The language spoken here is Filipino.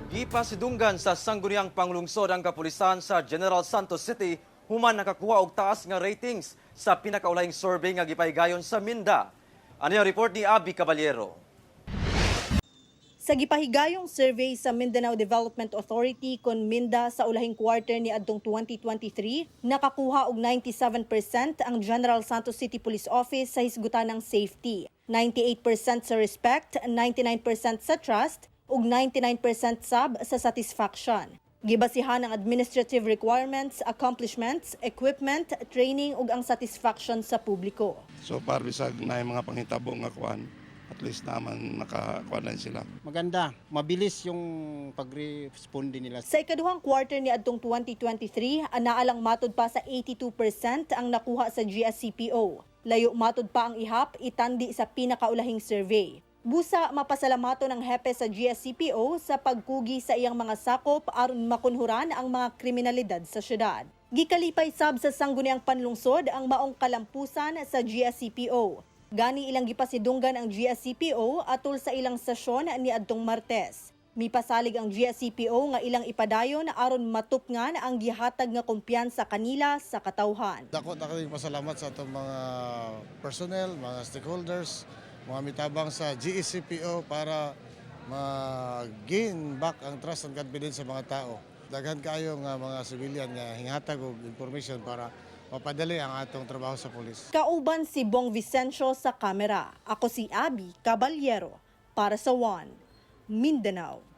Gipasidunggan sa sangguniang panglungsod ang kapulisan sa General Santos City human nakakuha og taas nga ratings sa pinakaulahing survey nga gipaygayon sa Minda. Ano yung report ni Abby Caballero? Sa gipahigayong survey sa Mindanao Development Authority kon Minda sa ulahing quarter ni adtong 2023, nakakuha og 97% ang General Santos City Police Office sa hisgutan ng safety, 98% sa respect, 99% sa trust, ug 99% sab sa satisfaction. Gibasihan ang administrative requirements, accomplishments, equipment, training ug ang satisfaction sa publiko. So para bisag na yung mga panghitabo nga kuan, at least naman nakakuan na sila. Maganda, mabilis yung pag-respond nila. Sa ikaduhang quarter ni adtong 2023, anaalang matud pa sa 82% ang nakuha sa GSCPO. Layo matud pa ang ihap itandi sa pinakaulahing survey. Busa mapasalamato ng hepe sa GSCPO sa pagkugi sa iyang mga sakop aron makunhuran ang mga kriminalidad sa syudad. Gikalipay sab sa sangguniang panlungsod ang maong kalampusan sa GSCPO. Gani ilang gipasidunggan ang GSCPO atol sa ilang sesyon ni adtong Martes. Mipasalig ang GSCPO nga ilang ipadayon aron matupngan ang gihatag nga kumpiyansa kanila sa katawhan. Dako pasalamat sa atong mga personnel, mga stakeholders, mga mitabang sa GSCPO para mag-gain back ang trust and confidence sa mga tao. Daghan kayo nga mga civilian nga hinghatag og information para mapadali ang atong trabaho sa pulis. Kauban si Bong Vicencio sa kamera. Ako si Abby Caballero para sa One Mindanao.